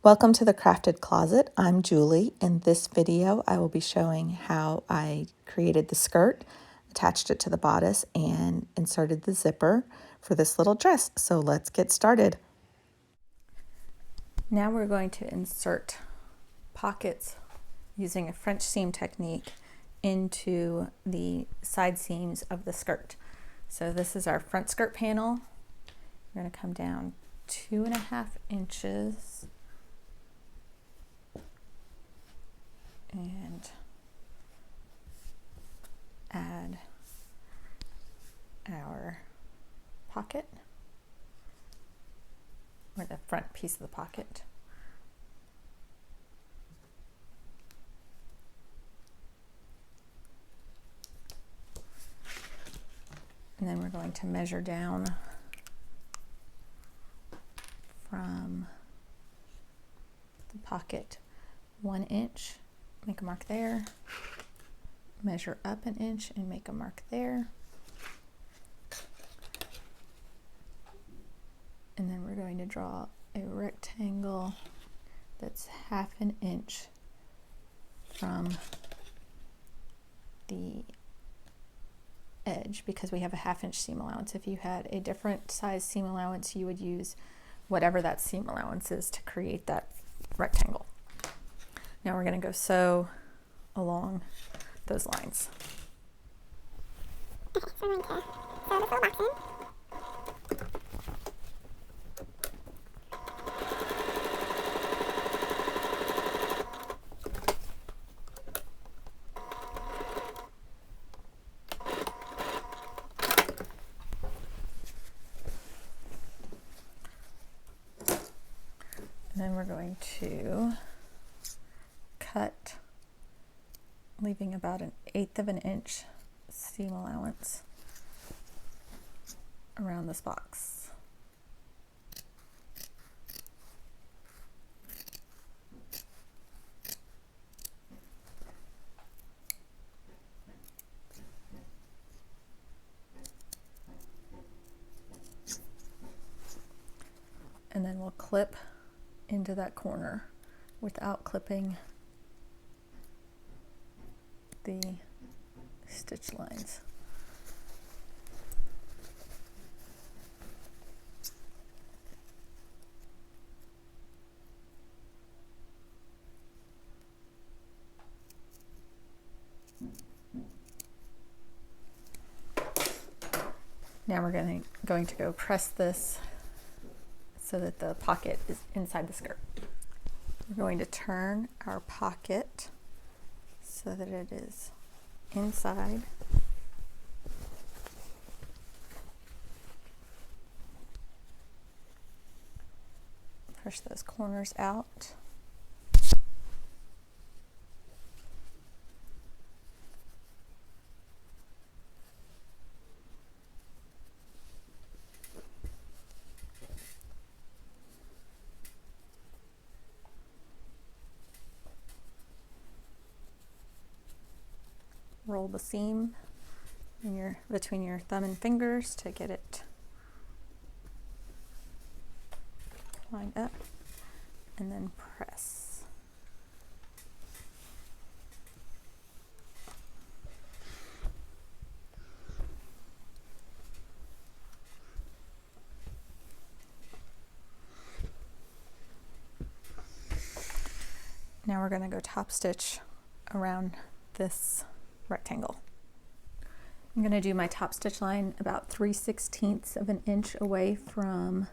Welcome to the Crafted Closet. I'm Julie. In this video, I will be showing how I created the skirt, attached it to the bodice, and inserted the zipper for this little dress. So let's get started. Now we're going to insert pockets using a French seam technique into the side seams of the skirt. So this is our front skirt panel. We're going to come down 2.5 inches and add our pocket, or the front piece of the pocket. And then we're going to measure down from the pocket 1 inch. Make a mark there, measure up 1 inch and make a mark there. And then we're going to draw a rectangle that's 1/2 inch from the edge, because we have a 1/2 inch seam allowance. If you had a different size seam allowance, you would use whatever that seam allowance is to create that rectangle. Now we're going to go sew along those lines. Okay, so we're going to sew the full box in. And then we're going to cut, leaving about 1/8 inch seam allowance around this box. And then we'll clip into that corner without clipping the stitch lines. Now we're going to go press this so that the pocket is inside the skirt. We're going to turn our pocket so that it is inside. Push those corners out. Roll the seam in between your thumb and fingers to get it lined up, and then press. Now we're going to go top stitch around this rectangle. I'm going to do my top stitch line about 3/16 inch away from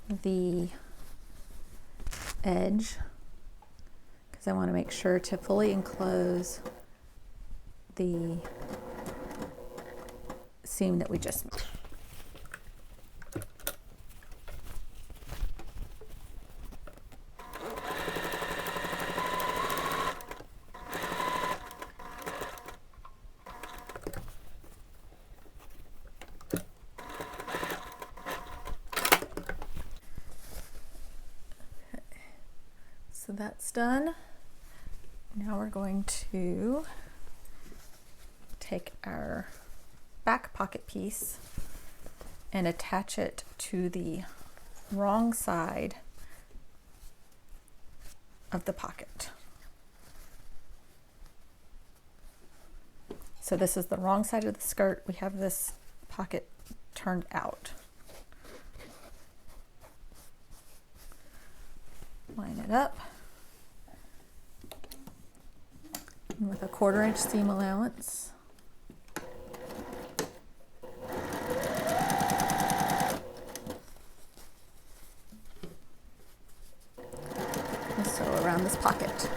the edge, because I want to make sure to fully enclose the seam that we just made. So that's done. Now we're going to take our back pocket piece and attach it to the wrong side of the pocket. So this is the wrong side of the skirt. We have this pocket turned out. Line it up. And with a 1/4 inch seam allowance, and sew around this pocket.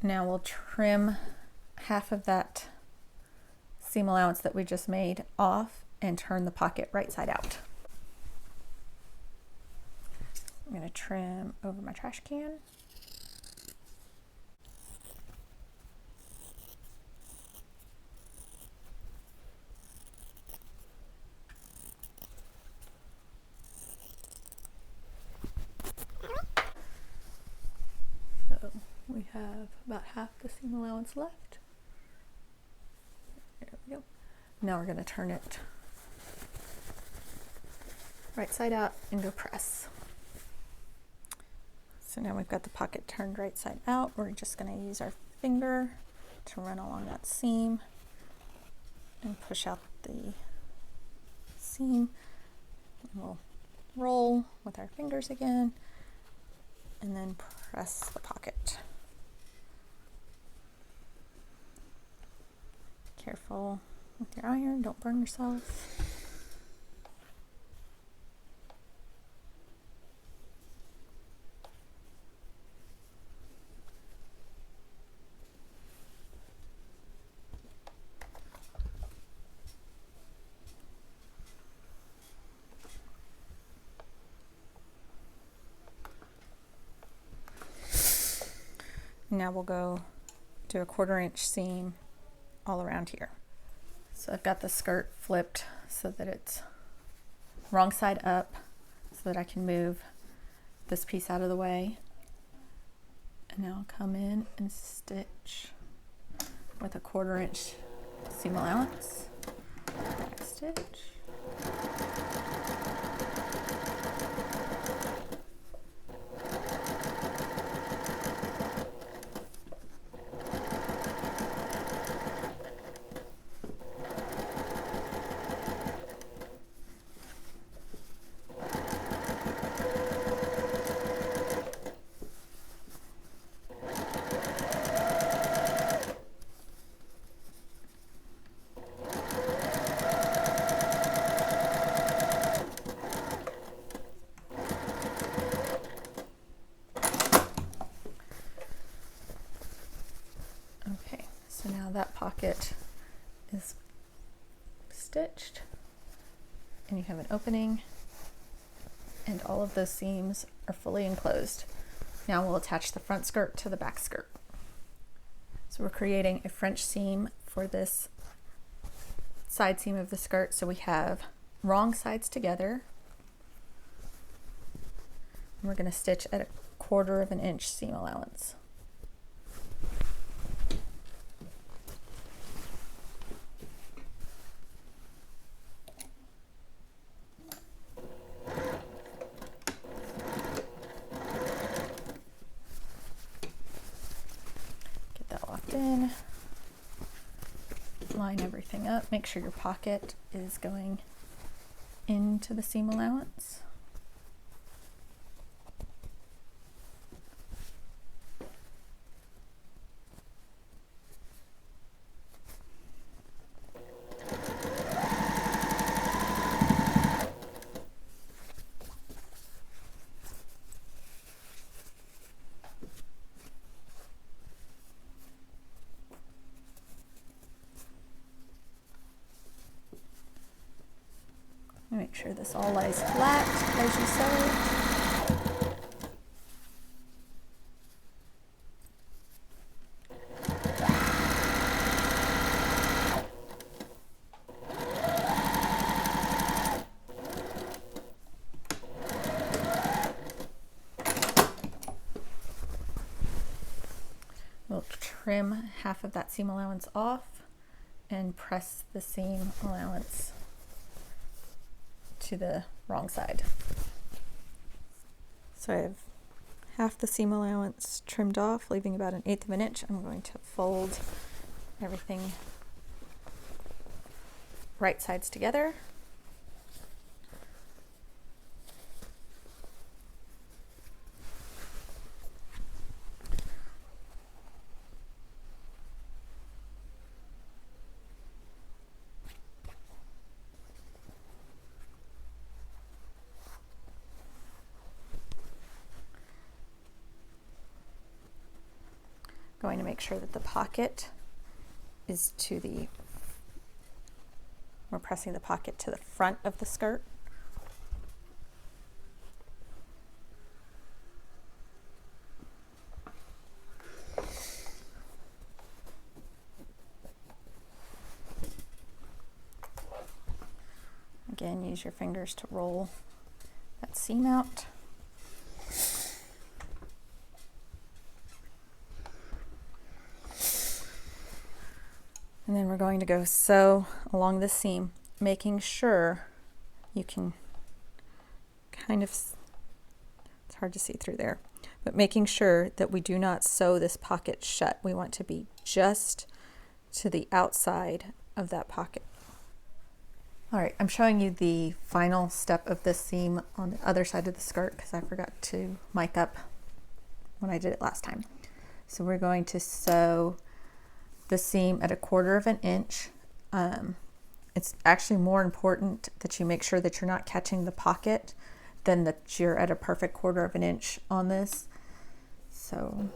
Now we'll trim half of that seam allowance that we just made off and turn the pocket right side out. I'm going to trim over my trash can. So we have about half the seam allowance left. There we go. Now we're going to turn it right side out and go press. So now we've got the pocket turned right side out. We're just going to use our finger to run along that seam and push out the seam. And we'll roll with our fingers again and then press the pocket. Careful with your iron, don't burn yourself. Now we'll go do a 1/4 inch seam all around here. So I've got the skirt flipped so that it's wrong side up so that I can move this piece out of the way. And now I'll come in and stitch with a 1/4 inch seam allowance. Back stitch. So now that pocket is stitched and you have an opening and all of those seams are fully enclosed. Now we'll attach the front skirt to the back skirt. So we're creating a French seam for this side seam of the skirt. So we have wrong sides together. And we're going to stitch at a 1/4 inch seam allowance. In, line everything up, make sure your pocket is going into the seam allowance. Make sure this all lies flat as you sew it. trim half of that seam allowance off and press the seam allowance to the wrong side. So I have half the seam allowance trimmed off, leaving about 1/8 of an inch. I'm going to fold everything right sides together. Going to make sure that the pocket is we're pressing the pocket to the front of the skirt. Again, use your fingers to roll that seam out. And then we're going to go sew along this seam, making sure you can kind of, it's hard to see through there, but making sure that we do not sew this pocket shut. We want to be just to the outside of that pocket. All right, I'm showing you the final step of this seam on the other side of the skirt because I forgot to mic up when I did it last time. So we're going to sew the seam at 1/4 of an inch. It's actually more important that you make sure that you're not catching the pocket than that you're at a perfect 1/4 of an inch on this. So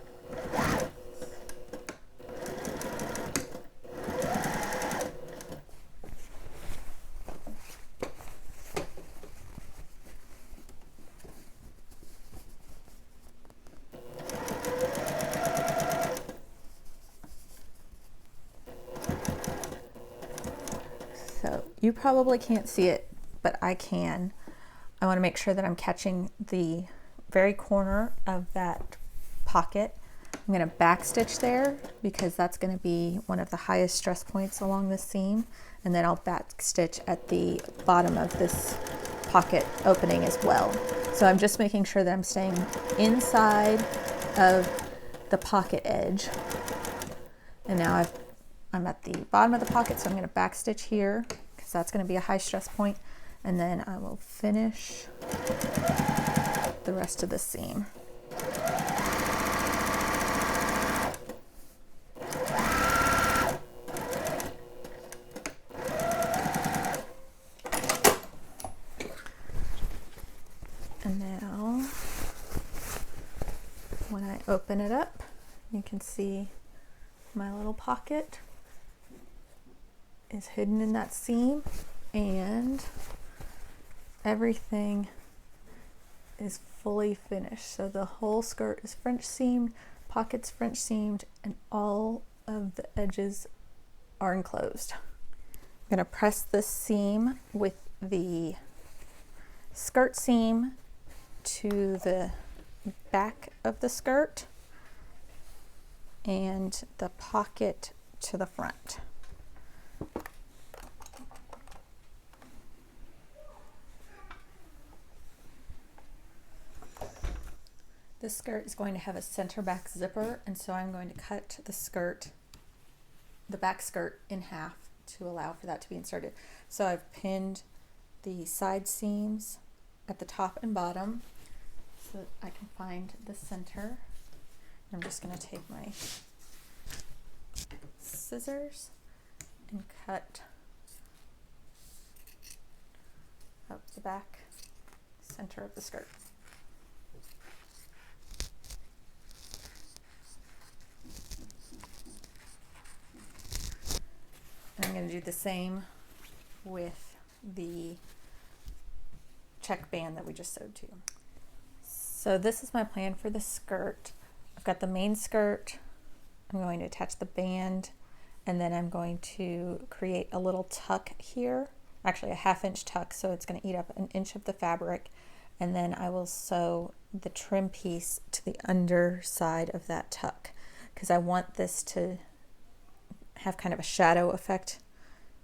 you probably can't see it, but I can. I want to make sure that I'm catching the very corner of that pocket. I'm going to backstitch there because that's going to be one of the highest stress points along the seam, and then I'll backstitch at the bottom of this pocket opening as well. So I'm just making sure that I'm staying inside of the pocket edge. And now I'm at the bottom of the pocket, so I'm going to backstitch here because that's going to be a high stress point, and then I will finish the rest of the seam. And now when I open it up, you can see my little pocket is hidden in that seam, and everything is fully finished. So the whole skirt is French seamed, pockets French seamed, and all of the edges are enclosed. I'm going to press this seam with the skirt seam to the back of the skirt and the pocket to the front. This skirt is going to have a center back zipper, and so I'm going to cut the back skirt in half to allow for that to be inserted. So I've pinned the side seams at the top and bottom so that I can find the center. I'm just going to take my scissors and cut up the back center of the skirt. I'm going to do the same with the check band that we just sewed to. So this is my plan for the skirt. I've got the main skirt. I'm going to attach the band, and then I'm going to create a little tuck here, actually a 1/2 inch tuck, so it's going to eat up 1 inch of the fabric, and then I will sew the trim piece to the underside of that tuck. because I want this to have kind of a shadow effect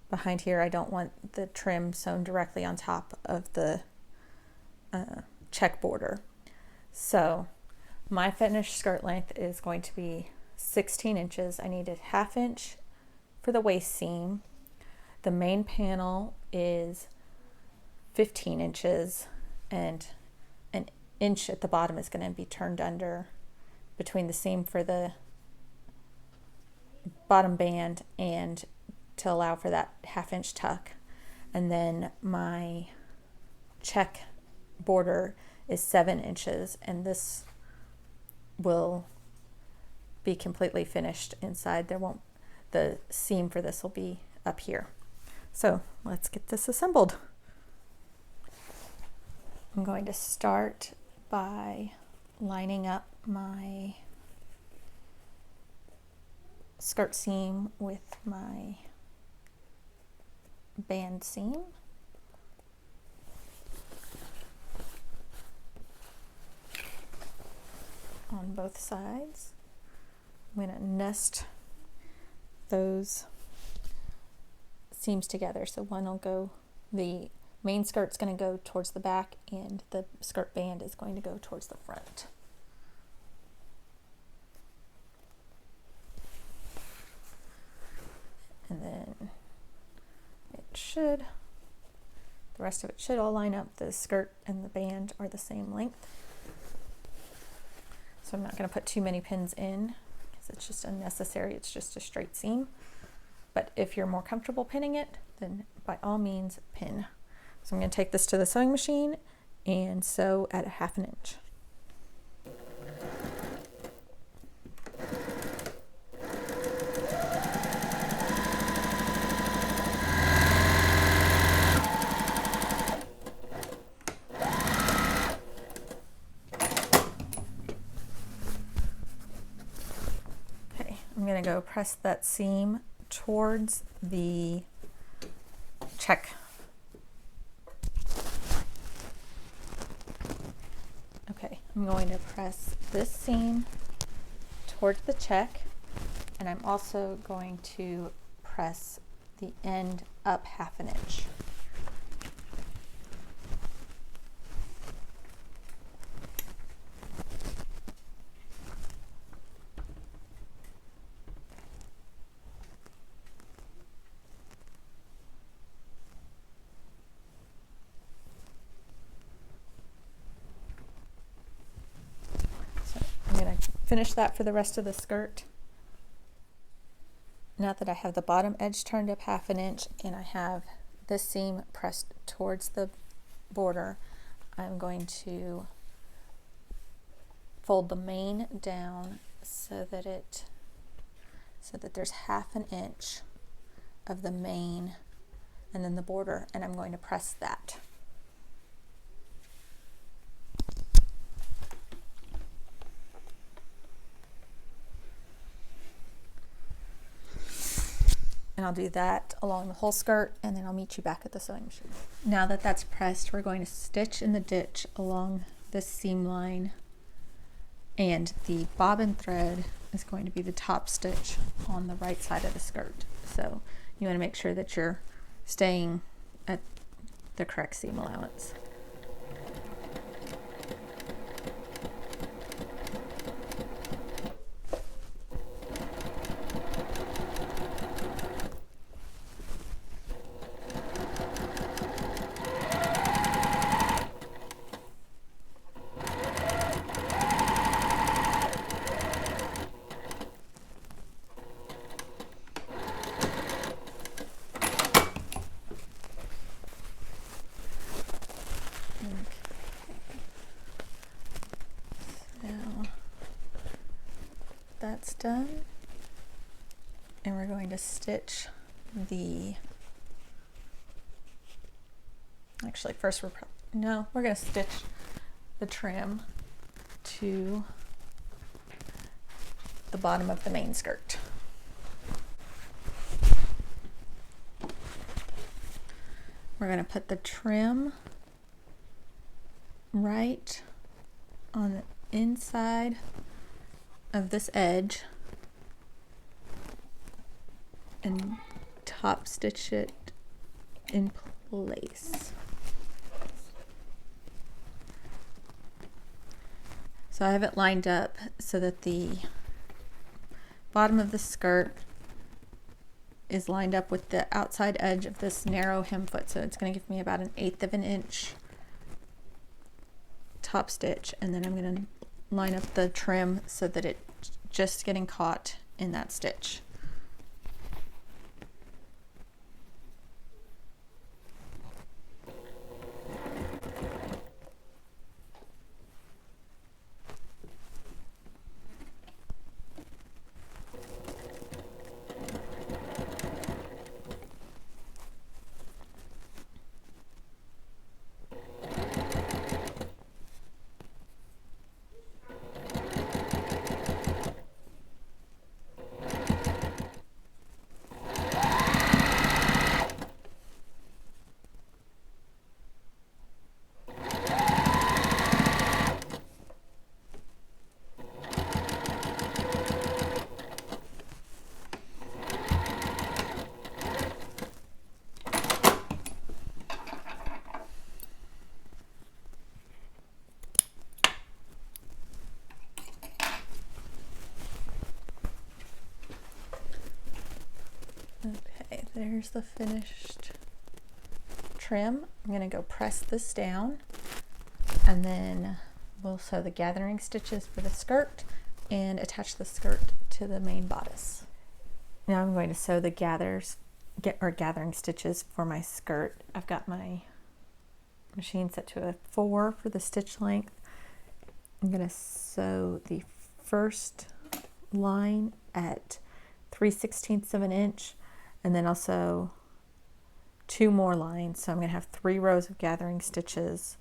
behind here. I don't want the trim sewn directly on top of the check border. So my finished skirt length is going to be 16 inches. I need a 1/2 inch for the waist seam. The main panel is 15 inches, and an inch at the bottom is going to be turned under between the seam for the bottom band and to allow for that 1/2 inch tuck. And then my check border is 7 inches, and this will be completely finished inside. The seam for this will be up here. So let's get this assembled. I'm going to start by lining up my skirt seam with my band seam. On both sides. I'm going to nest those seams together. So one will go, the main skirt's going to go towards the back, and the skirt band is going to go towards the front. And then the rest of it should all line up. The skirt and the band are the same length. So I'm not going to put too many pins in because it's just unnecessary. It's just a straight seam. But if you're more comfortable pinning it, then by all means pin. So I'm going to take this to the sewing machine and sew at 1/2 inch. I'm going to go press that seam towards the check. Okay, I'm going to press this seam towards the check, and I'm also going to press the end up 1/2 inch. Finish that for the rest of the skirt. Now that I have the bottom edge turned up 1/2 inch and I have this seam pressed towards the border, I'm going to fold the main down so that there's 1/2 inch of the main and then the border, and I'm going to press that. And I'll do that along the whole skirt, and then I'll meet you back at the sewing machine. Now that that's pressed, we're going to stitch in the ditch along this seam line, and the bobbin thread is going to be the top stitch on the right side of the skirt. So you want to make sure that you're staying at the correct seam allowance. That's done, and we're going to stitch first we're going to stitch the trim to the bottom of the main skirt. We're going to put the trim right on the inside of this edge and top stitch it in place. So I have it lined up so that the bottom of the skirt is lined up with the outside edge of this narrow hem foot. So it's going to give me about 1/8 of an inch top stitch, and then I'm going to line up the trim so that it's just getting caught in that stitch. Okay, there's the finished trim. I'm going to go press this down, and then we'll sew the gathering stitches for the skirt and attach the skirt to the main bodice. Now I'm going to sew the gathering stitches for my skirt. I've got my machine set to a 4 for the stitch length. I'm going to sew the first line at 3/16 of an inch, and then I'll sew 2 more lines. So I'm going to have 3 rows of gathering stitches,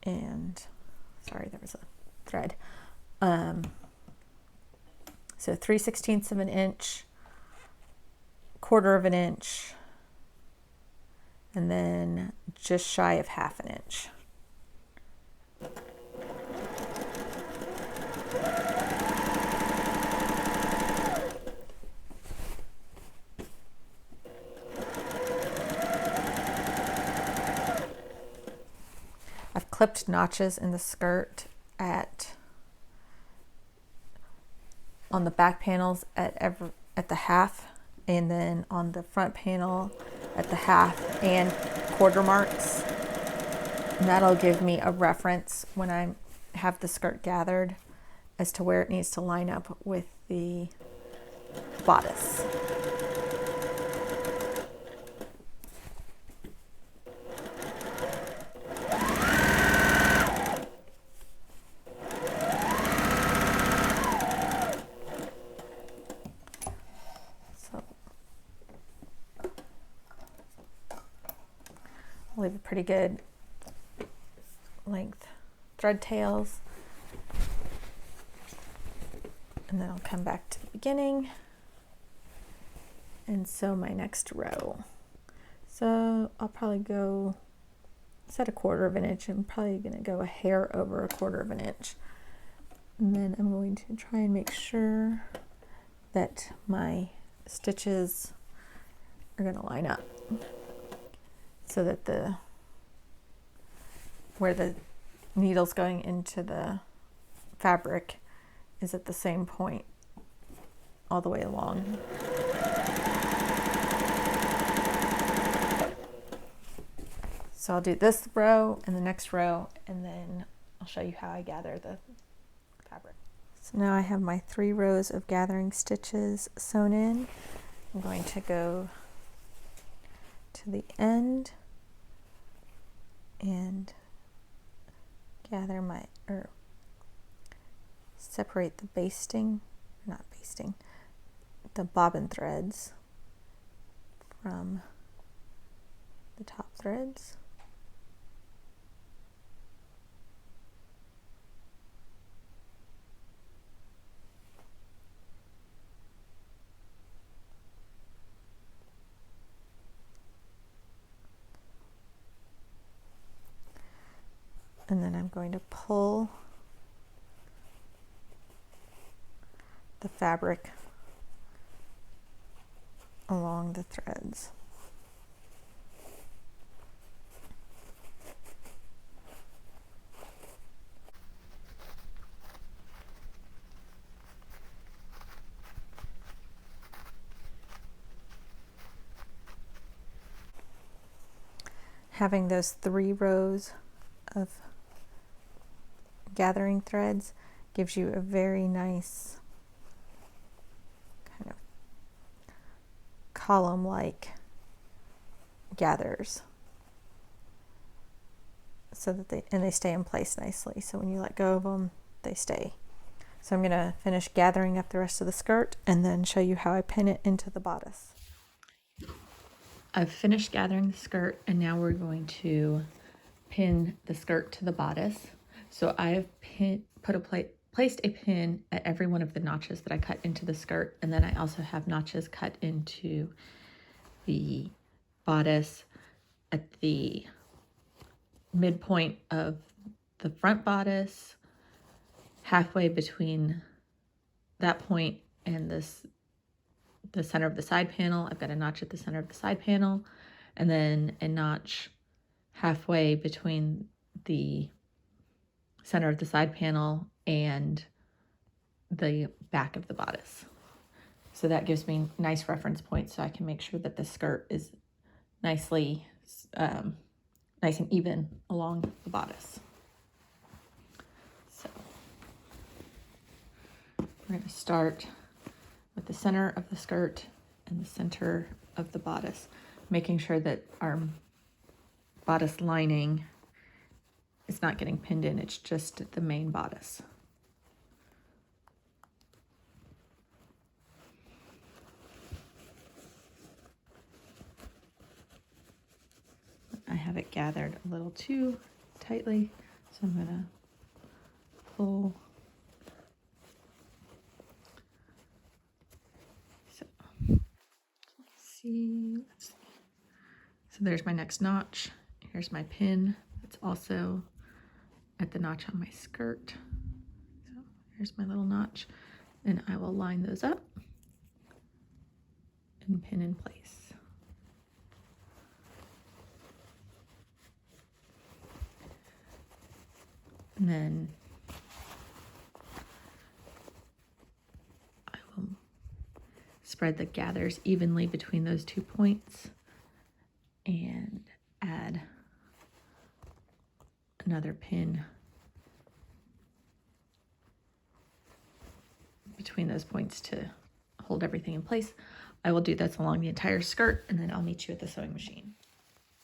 and sorry, there was a thread. So 3/16 of an inch, 1/4 of an inch, and then just shy of 1/2 an inch. I've clipped notches in the skirt on the back panels at the 1/2, and then on the front panel at the 1/2 and 1/4 marks. And that'll give me a reference when I have the skirt gathered as to where it needs to line up with the bodice. Leave a pretty good length thread tails, and then I'll come back to the beginning and sew my next row. So I'll probably go set 1/4 of an inch. I'm probably going to go a hair over 1/4 of an inch, and then I'm going to try and make sure that my stitches are going to line up, so that where the needle's going into the fabric is at the same point all the way along. So I'll do this row and the next row, and then I'll show you how I gather the fabric. So now I have my 3 rows of gathering stitches sewn in. I'm going to go to the end and separate the the bobbin threads from the top threads. And then I'm going to pull the fabric along the threads. Having those 3 rows of gathering threads gives you a very nice kind of column-like gathers, so that they stay in place nicely. So when you let go of them, they stay. So I'm going to finish gathering up the rest of the skirt and then show you how I pin it into the bodice. I've finished gathering the skirt, and now we're going to pin the skirt to the bodice. So I have placed a pin at every one of the notches that I cut into the skirt, and then I also have notches cut into the bodice at the midpoint of the front bodice, halfway between that point and the center of the side panel. I've got a notch at the center of the side panel, and then a notch halfway between the center of the side panel and the back of the bodice. So that gives me nice reference points, so I can make sure that the skirt is nice and even along the bodice. So we're going to start with the center of the skirt and the center of the bodice, making sure that our bodice lining is not getting pinned in, it's just the main bodice. I have it gathered a little too tightly, so I'm going to pull. So let's see. So there's my next notch. Here's my pin. It's also at the notch on my skirt. So here's my little notch, and I will line those up and pin in place. And then I will spread the gathers evenly between those 2 points and add another pin between those points to hold everything in place. I will do this along the entire skirt, and then I'll meet you at the sewing machine.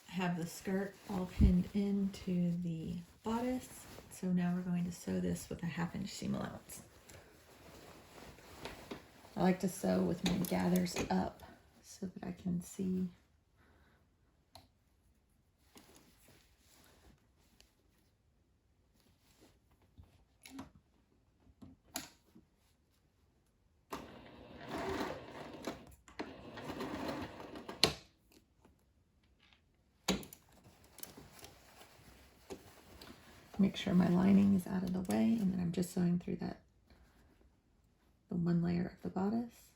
I have the skirt all pinned into the bodice, so now we're going to sew this with a 1/2 inch seam allowance. I like to sew with my gathers up so that I can see make sure my lining is out of the way, and then I'm just sewing through the one layer of the bodice.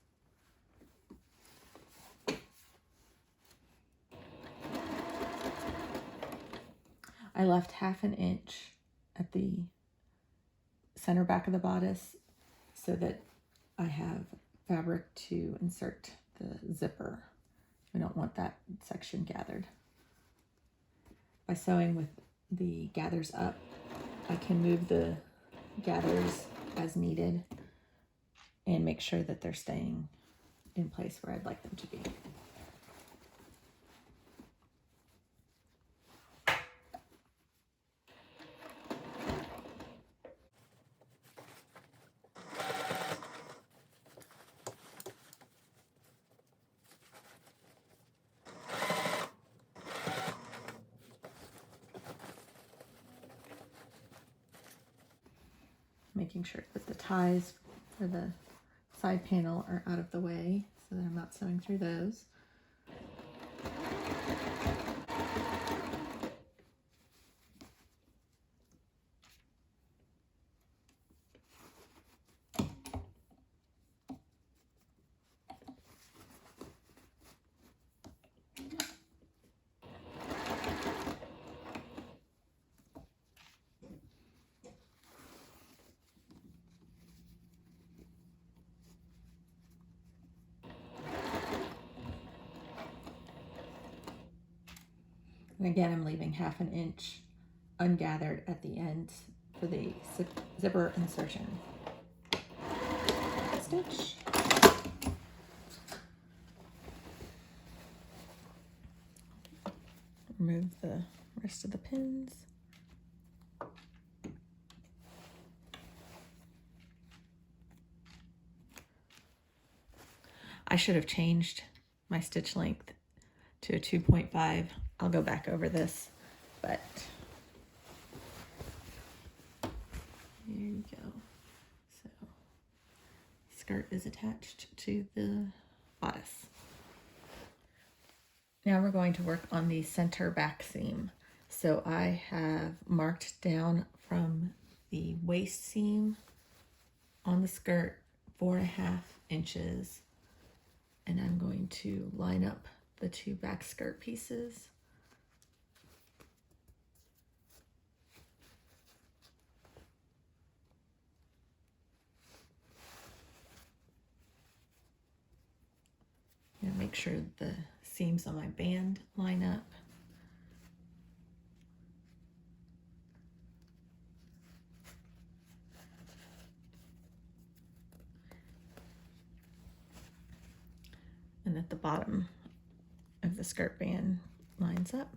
I left 1/2 inch at the center back of the bodice so that I have fabric to insert the zipper. We don't want that section gathered. By sewing with the gathers up, I can move the gathers as needed and make sure that they're staying in place where I'd like them to be. Making sure that the ties for the side panel are out of the way so that I'm not sewing through those. And again, I'm leaving 1/2 inch ungathered at the end for the zipper insertion. Stitch. Remove the rest of the pins. I should have changed my stitch length to a 2.5. I'll go back over this, but here you go. So, skirt is attached to the bodice. Now we're going to work on the center back seam. So I have marked down from the waist seam on the skirt 4.5 inches, and I'm going to line up the 2 back skirt pieces. And make sure the seams on my band line up. And at the bottom of the skirt band lines up.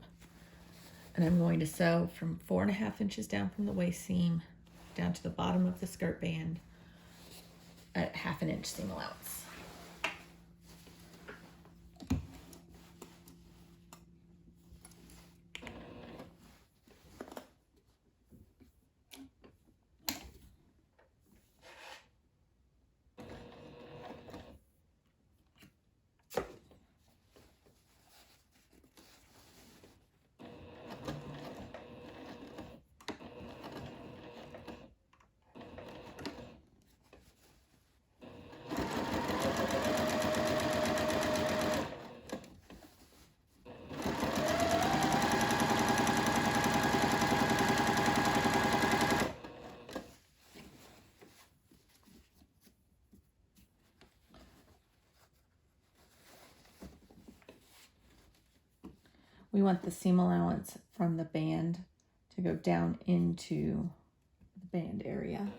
And I'm going to sew from 4.5 inches down from the waist seam down to the bottom of the skirt band at 1/2 inch seam allowance. We want the seam allowance from the band to go down into the band area.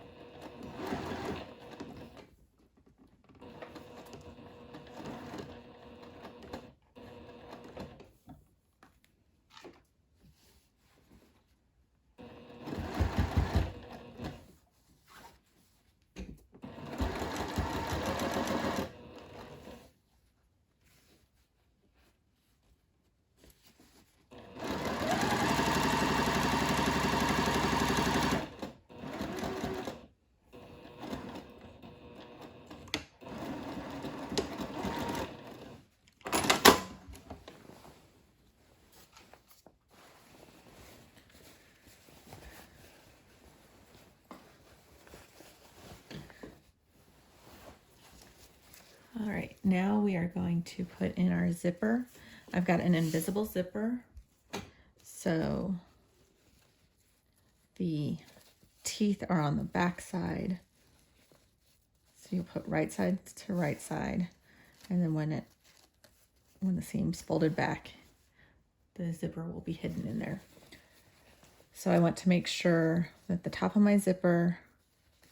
All right, now we are going to put in our zipper. I've got an invisible zipper, so the teeth are on the back side. So you'll put right side to right side, and then when the seam's folded back, the zipper will be hidden in there. So I want to make sure that the top of my zipper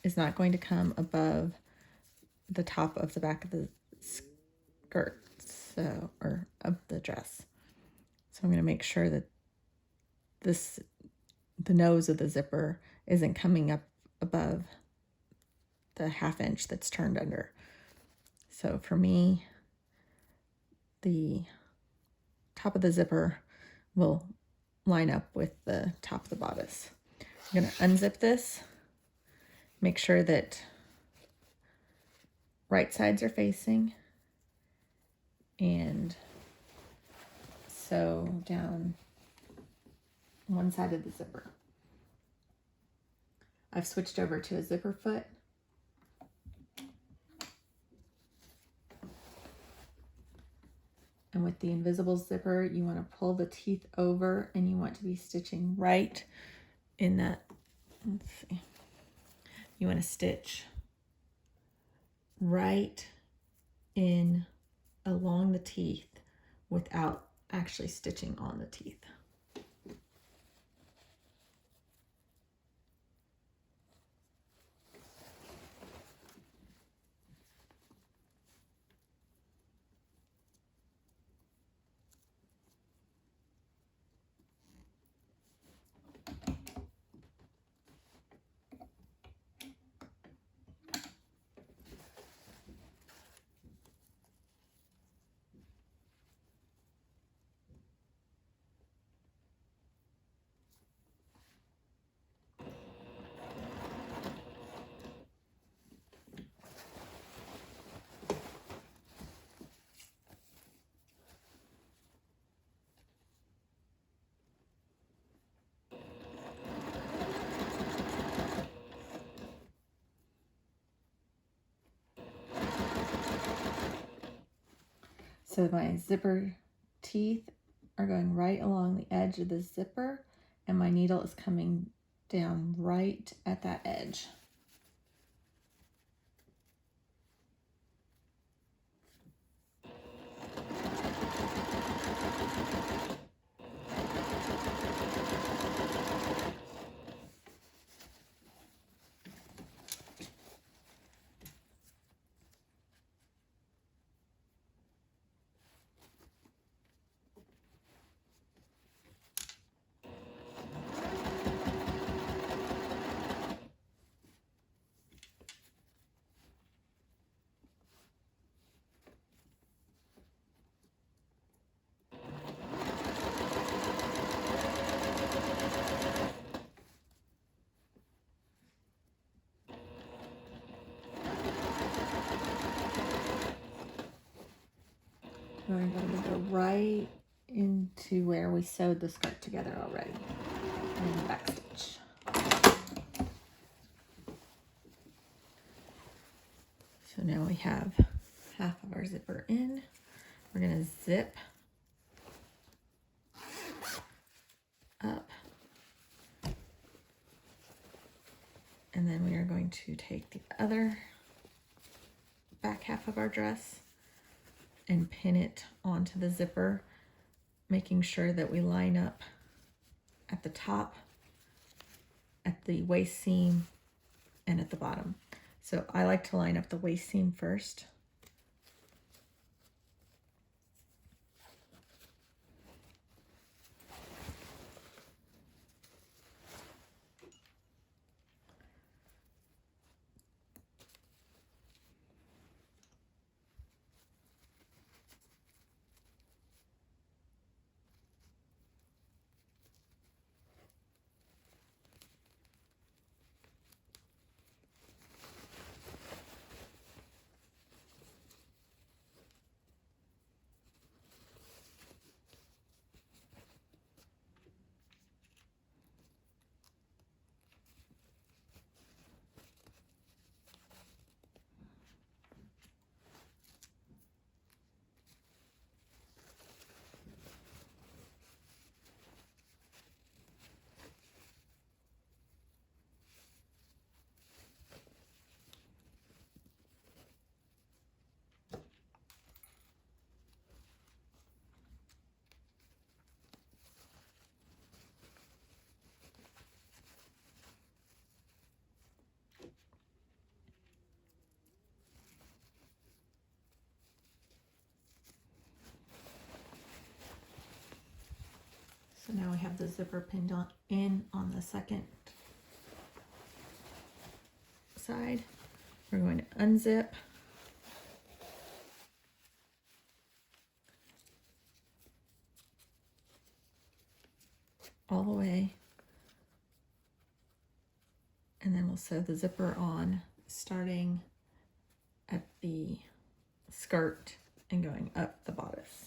is not going to come above the top of the back of the skirt, or of the dress. So I'm going to make sure that the nose of the zipper isn't coming up above the 1/2 inch that's turned under. So for me, the top of the zipper will line up with the top of the bodice. I'm going to unzip this, make sure that right sides are facing, and sew down one side of the zipper. I've switched over to a zipper foot. And with the invisible zipper, you want to pull the teeth over, and you want to be stitching right in that, let's see, you want to stitch right in along the teeth without actually stitching on the teeth. So my zipper teeth are going right along the edge of the zipper, and my needle is coming down right at that edge. We're going to go right into where we sewed the skirt together already, in the back stitch. So now we have half of our zipper in. We're going to zip up, and then we are going to take the other back half of our dress and pin it onto the zipper, making sure that we line up at the top, at the waist seam, and at the bottom. So I like to line up the waist seam first. So now we have the zipper pinned in on the second side. We're going to unzip, all the way, and then we'll sew the zipper on, starting at the skirt and going up the bodice.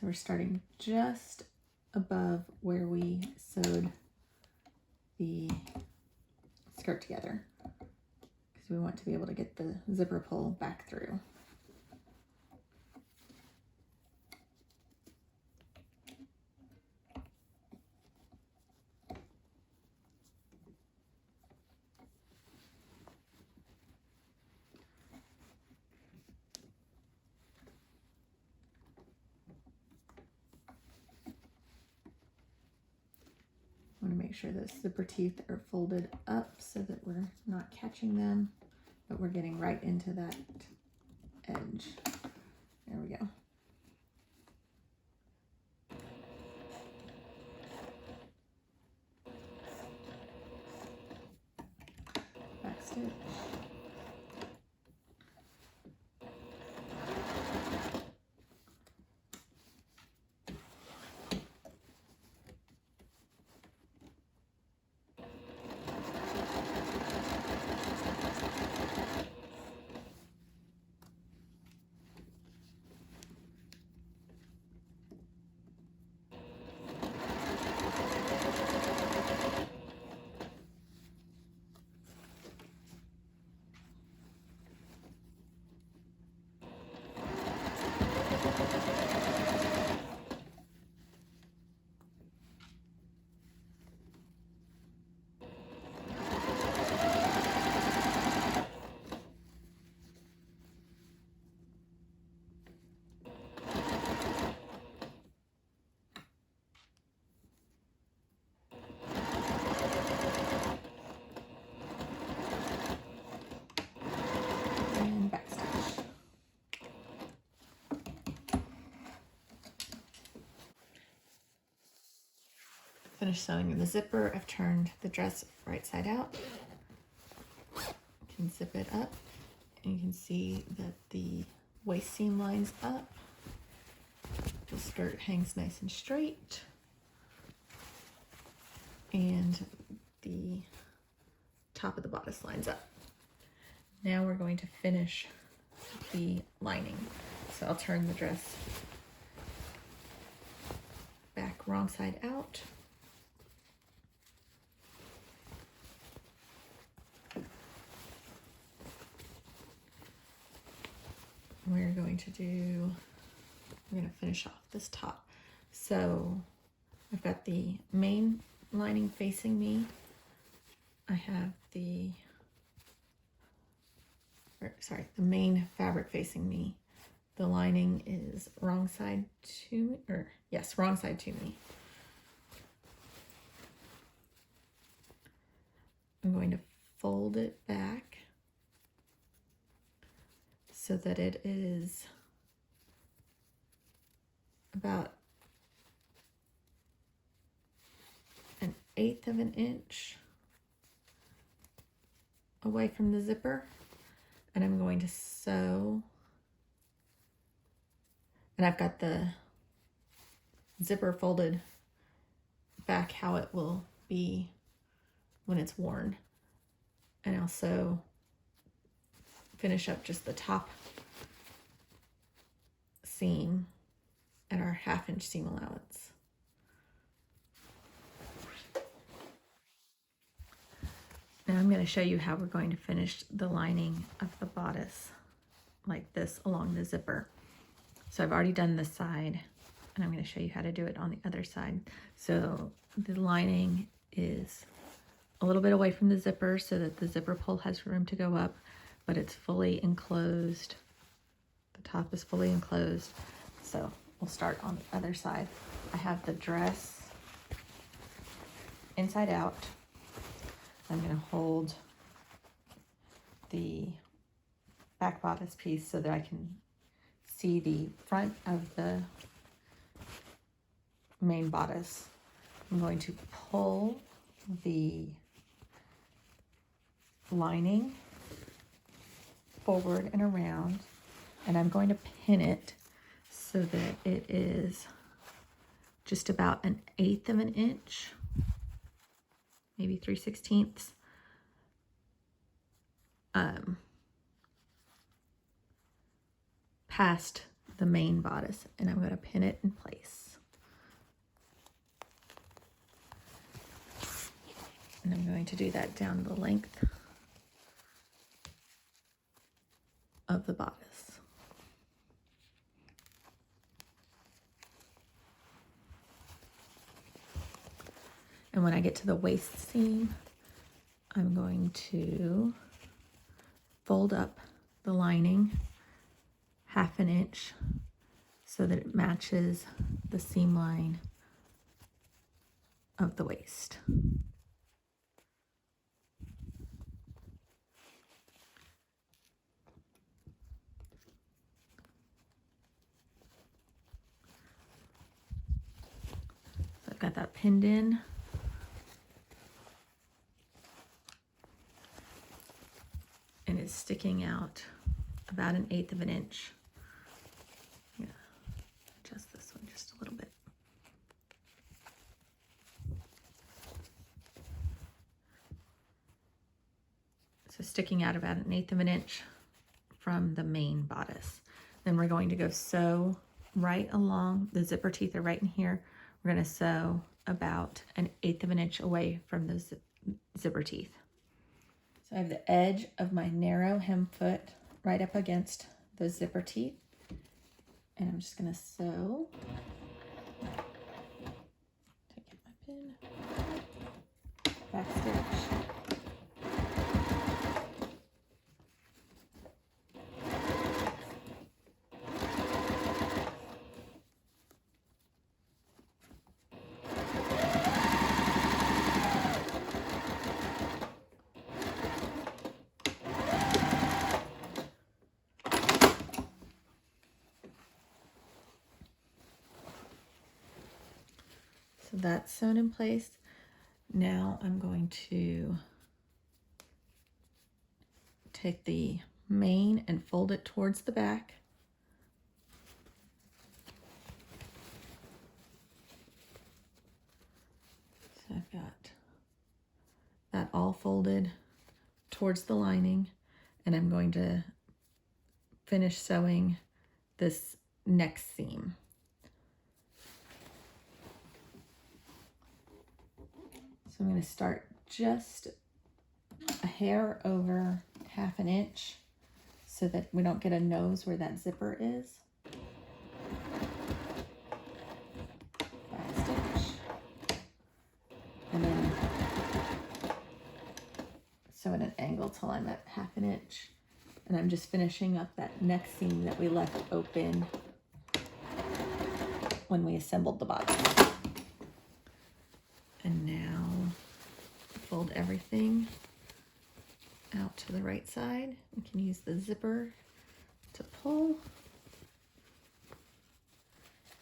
So we're starting just above where we sewed the skirt together, because we want to be able to get the zipper pull back through. Want to make sure the zipper teeth are folded up so that we're not catching them, but we're getting right into that edge. There we go. Back stitch. finished sewing the zipper. I've turned the dress right side out. You can zip it up and you can see that the waist seam lines up. The skirt hangs nice and straight. And the top of the bodice lines up. Now we're going to finish the lining. So I'll turn the dress back wrong side out. We're going to finish off this top. So I've got the main lining facing me. I have the main fabric facing me. The lining is wrong side to me, wrong side to me. I'm going to fold it back so that it is about 1/8 of an inch away from the zipper, and I'm going to sew, and I've got the zipper folded back how it will be when it's worn, and I'll sew, finish up just the top seam at our 1/2 inch seam allowance. Now I'm going to show you how we're going to finish the lining of the bodice like this along the zipper. So I've already done this side, and I'm going to show you how to do it on the other side. So the lining is a little bit away from the zipper so that the zipper pull has room to go up, but it's fully enclosed. The top is fully enclosed. So we'll start on the other side. I have the dress inside out. I'm going to hold the back bodice piece so that I can see the front of the main bodice. I'm going to pull the lining forward and around, and I'm going to pin it so that it is just about 1/8 of an inch, maybe 3/16, past the main bodice, and I'm going to pin it in place. And I'm going to do that down the length of the bodice. And when I get to the waist seam, I'm going to fold up the lining 1/2 an inch so that it matches the seam line of the waist. So I've got that pinned in. And it's sticking out about 1/8 of an inch. Yeah, adjust this one just a little bit. So sticking out about 1/8 of an inch from the main bodice. Then we're going to go sew right along, the zipper teeth are right in here. We're going to sew about 1/8 of an inch away from the zipper teeth. So I have the edge of my narrow hem foot right up against the zipper teeth, and I'm just going to sew. Take my pin, back stitch. So that's sewn in place. Now I'm going to take the mane and fold it towards the back. So I've got that all folded towards the lining, and I'm going to finish sewing this next seam. So I'm going to start just a hair over 1/2 inch so that we don't get a nose where that zipper is. Back stitch. And then sew at an angle till I'm at 1/2 inch. And I'm just finishing up that next seam that we left open when we assembled the bottom. And now fold everything out to the right side. We can use the zipper to pull.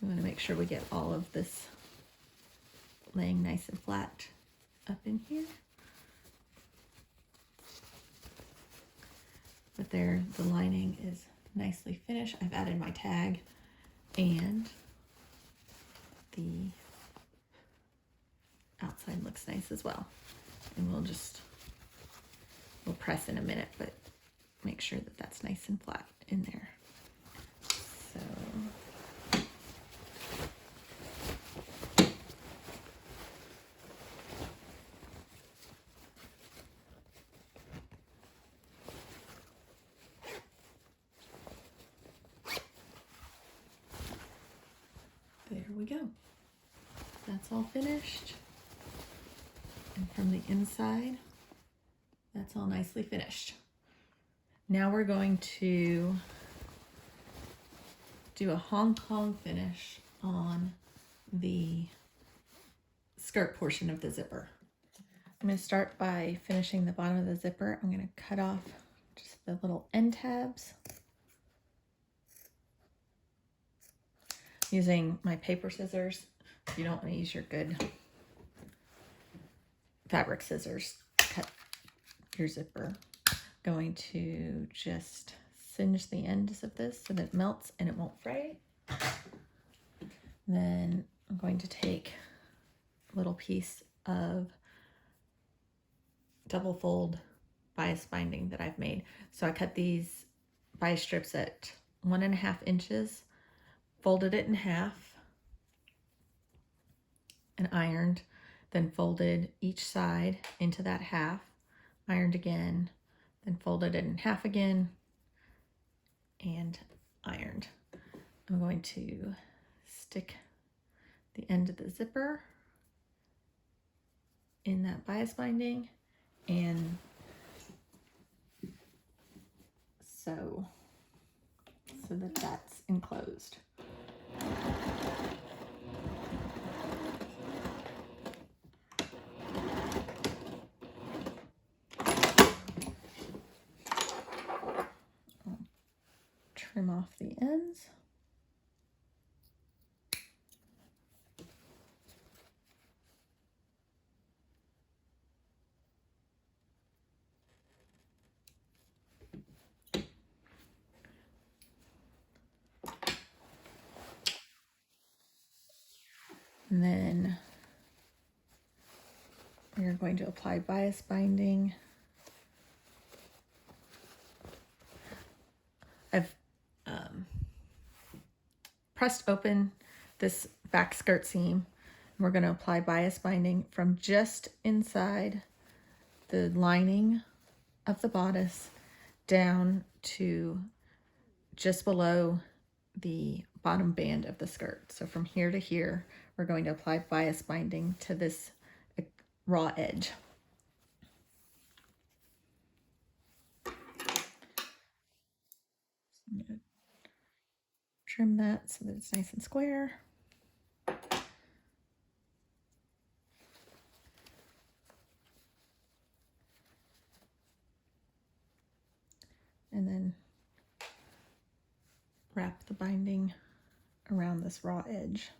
We want to make sure we get all of this laying nice and flat up in here. But there, the lining is nicely finished. I've added my tag, and the outside looks nice as well. And we'll press in a minute, but make sure that that's nice and flat in there. So there we go. That's all finished. And from the inside, that's all nicely finished. Now we're going to do a Hong Kong finish on the skirt portion of the zipper. I'm going to start by finishing the bottom of the zipper. I'm going to cut off just the little end tabs using my paper scissors. You don't want to use your good fabric scissors to cut your zipper. Going to just singe the ends of this so that it melts and it won't fray. Then I'm going to take a little piece of double fold bias binding that I've made. So I cut these bias strips at 1.5 inches, folded it in half and ironed, then folded each side into that half, ironed again, then folded it in half again and ironed. I'm going to stick the end of the zipper in that bias binding and sew so that that's enclosed. Trim off the ends. And then we are going to apply bias binding. I've pressed open this back skirt seam. We're going to apply bias binding from just inside the lining of the bodice down to just below the bottom band of the skirt. So from here to here, we're going to apply bias binding to this raw edge. I'm going to trim that so that it's nice and square. And then wrap the binding around this raw edge.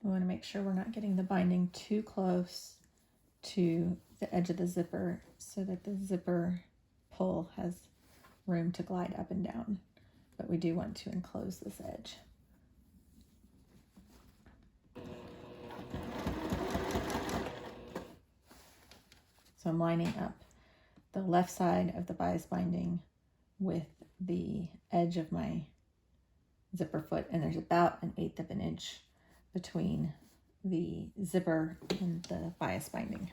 We want to make sure we're not getting the binding too close to the edge of the zipper so that the zipper pull has room to glide up and down. But we do want to enclose this edge. So I'm lining up the left side of the bias binding with the edge of my zipper foot, and there's about 1/8 of an inch between the zipper and the bias binding.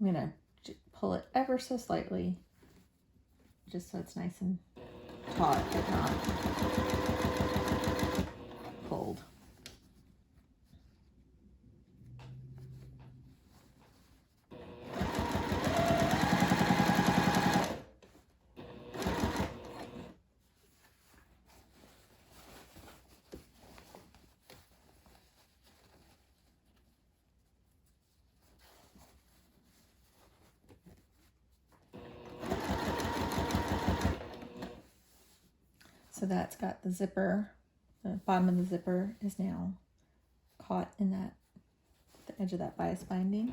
I'm going to pull it ever so slightly, just so it's nice and taut, but not pulled. So that's got the zipper, the bottom of the zipper is now caught in the edge of that bias binding.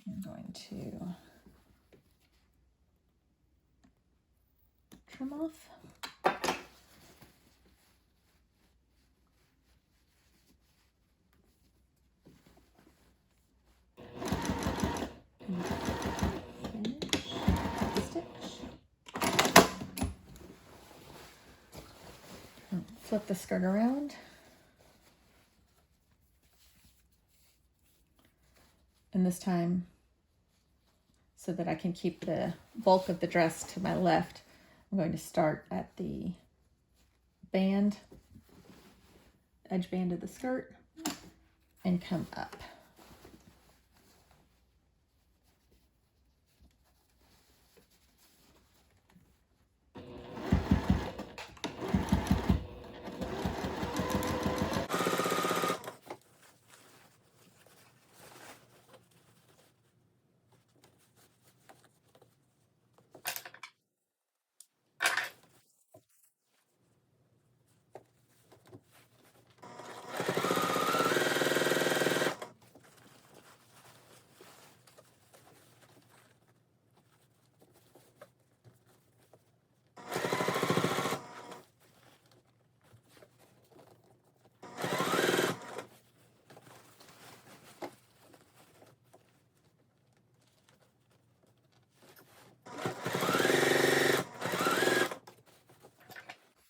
I'm going to trim off. Flip the skirt around. And this time, so that I can keep the bulk of the dress to my left, I'm going to start at the band, edge band of the skirt, and come up.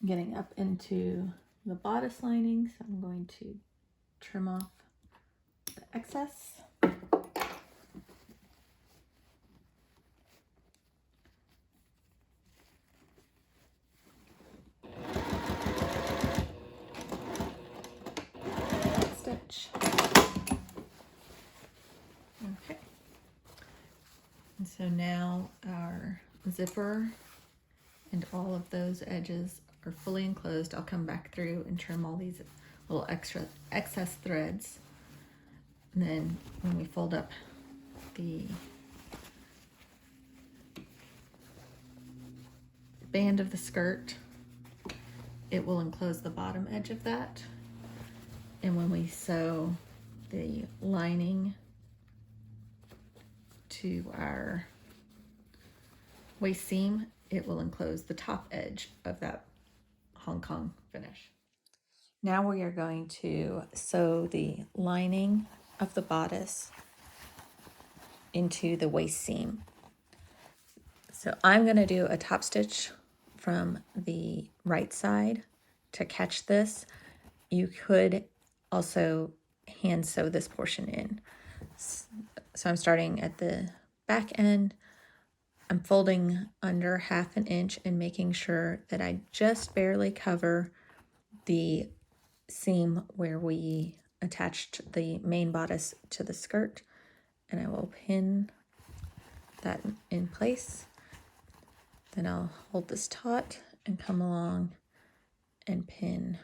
Getting up into the bodice lining, so I'm going to trim off the excess. Stitch. Okay. And so now our zipper and all of those edges are fully enclosed. I'll come back through and trim all these little excess threads. And then when we fold up the band of the skirt, it will enclose the bottom edge of that. And when we sew the lining to our waist seam, it will enclose the top edge of that Hong Kong finish. Now we are going to sew the lining of the bodice into the waist seam. So I'm going to do a top stitch from the right side to catch this. You could also hand sew this portion in. So I'm starting at the back end. I'm folding under 1/2 inch and making sure that I just barely cover the seam where we attached the main bodice to the skirt, and I will pin that in place. Then I'll hold this taut and come along and pin.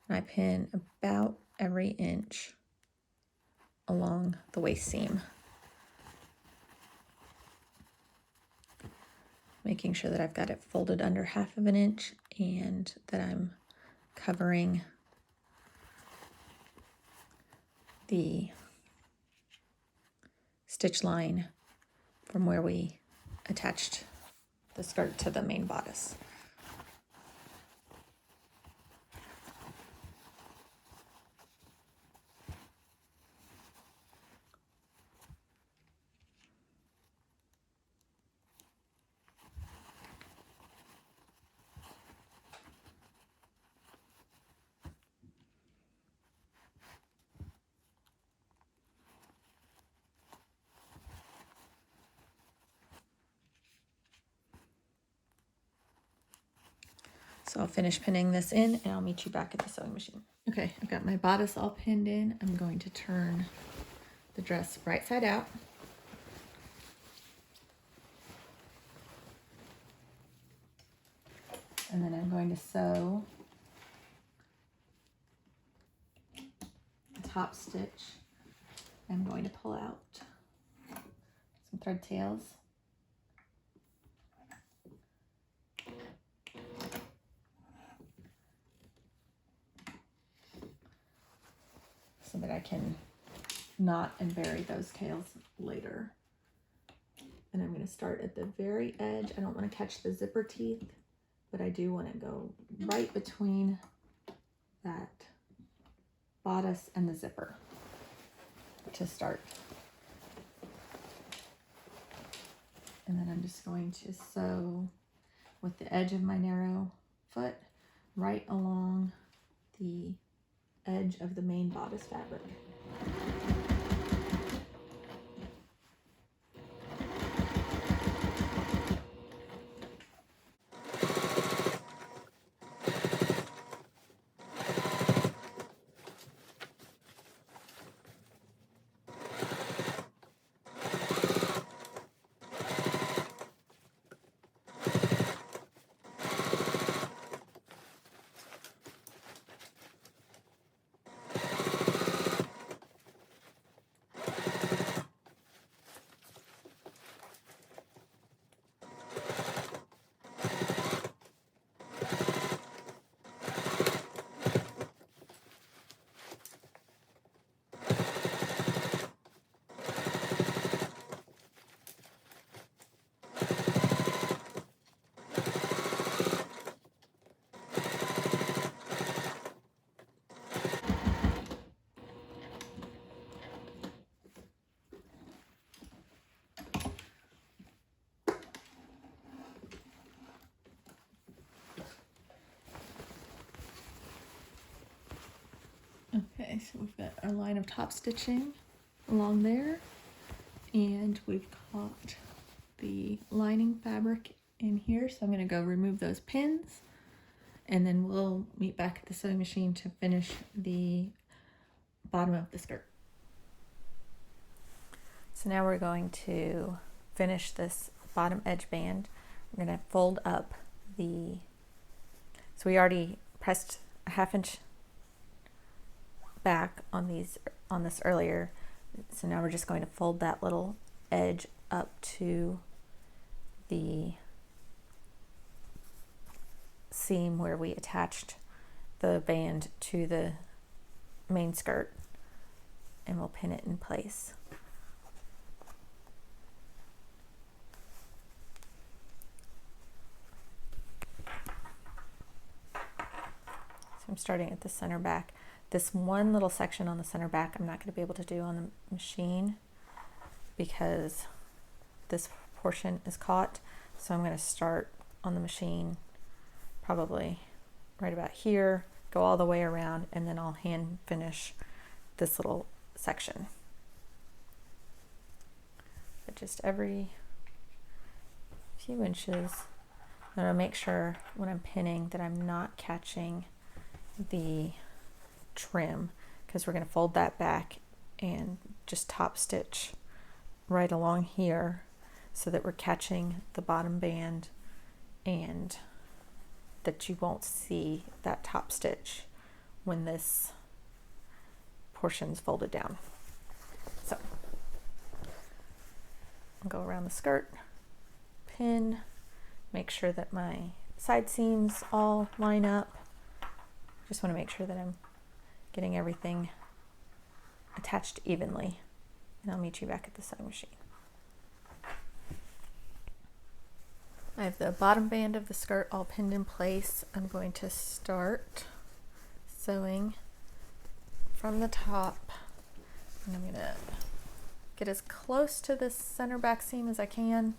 And I pin about every inch along the waist seam, making sure that I've got it folded under 1/2 inch and that I'm covering the stitch line from where we attached the skirt to the main bodice. So I'll finish pinning this in and I'll meet you back at the sewing machine. Okay, I've got my bodice all pinned in. I'm going to turn the dress right side out. And then I'm going to sew the top stitch. I'm going to pull out some thread tails. So that I can knot and bury those tails later. And I'm going to start at the very edge. I don't want to catch the zipper teeth, but I do want to go right between that bodice and the zipper to start. And then I'm just going to sew with the edge of my narrow foot right along the edge of the main bodice fabric. Okay, so we've got our line of top stitching along there, and we've got the lining fabric in here. So I'm going to go remove those pins, and then we'll meet back at the sewing machine to finish the bottom of the skirt. So now we're going to finish this bottom edge band. We're going to fold up the, so we already pressed a 1/2 inch back on this earlier. So now we're just going to fold that little edge up to the seam where we attached the band to the main skirt, and we'll pin it in place. So I'm starting at the center back. This one little section on the center back I'm not going to be able to do on the machine because this portion is caught. So I'm going to start on the machine probably right about here, go all the way around, and then I'll hand finish this little section. But just every few inches, I'm going to make sure when I'm pinning that I'm not catching the trim, because we're going to fold that back and just top stitch right along here so that we're catching the bottom band and that you won't see that top stitch when this portion's folded down. So I'll go around the skirt, pin, make sure that my side seams all line up. Just want to make sure that I'm getting everything attached evenly, and I'll meet you back at the sewing machine. I have the bottom band of the skirt all pinned in place. I'm going to start sewing from the top, and I'm going to get as close to the center back seam as I can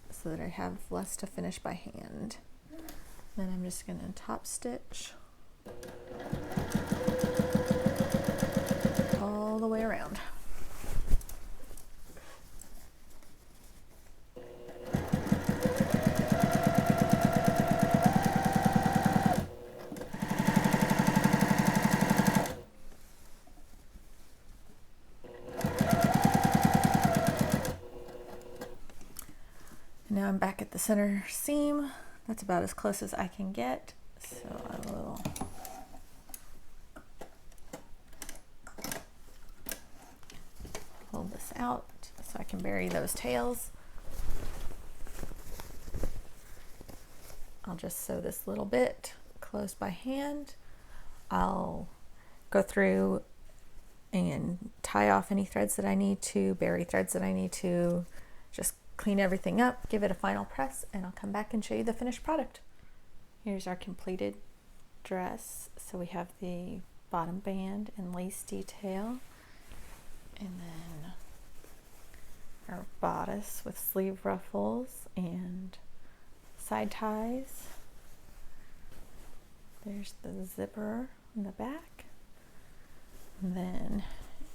so that I have less to finish by hand. Then I'm just going to top stitch all the way around. Now I'm back at the center seam. That's about as close as I can get. So I will hold this out so I can bury those tails. I'll just sew this little bit closed by hand. I'll go through and tie off any threads that I need to, bury threads that I need to, just clean everything up, give it a final press, and I'll come back and show you the finished product. Here's our completed dress. So we have the bottom band and lace detail, and then our bodice with sleeve ruffles and side ties. There's the zipper in the back. And then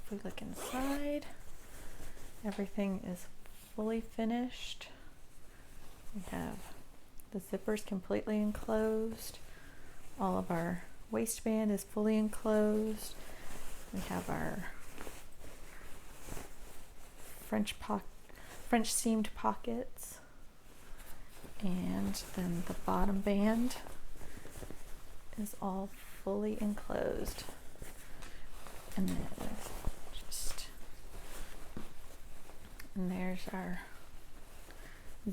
if we look inside, everything is fully finished. We have the zippers completely enclosed. All of our waistband is fully enclosed. We have our French seamed pockets, and then the bottom band is all fully enclosed. And then and there's our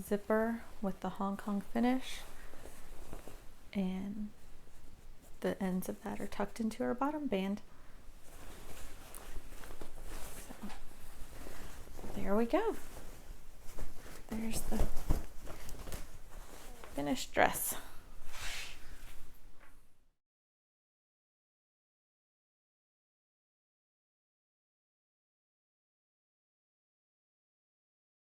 zipper with the Hong Kong finish, and the ends of that are tucked into our bottom band. So there we go. There's the finished dress.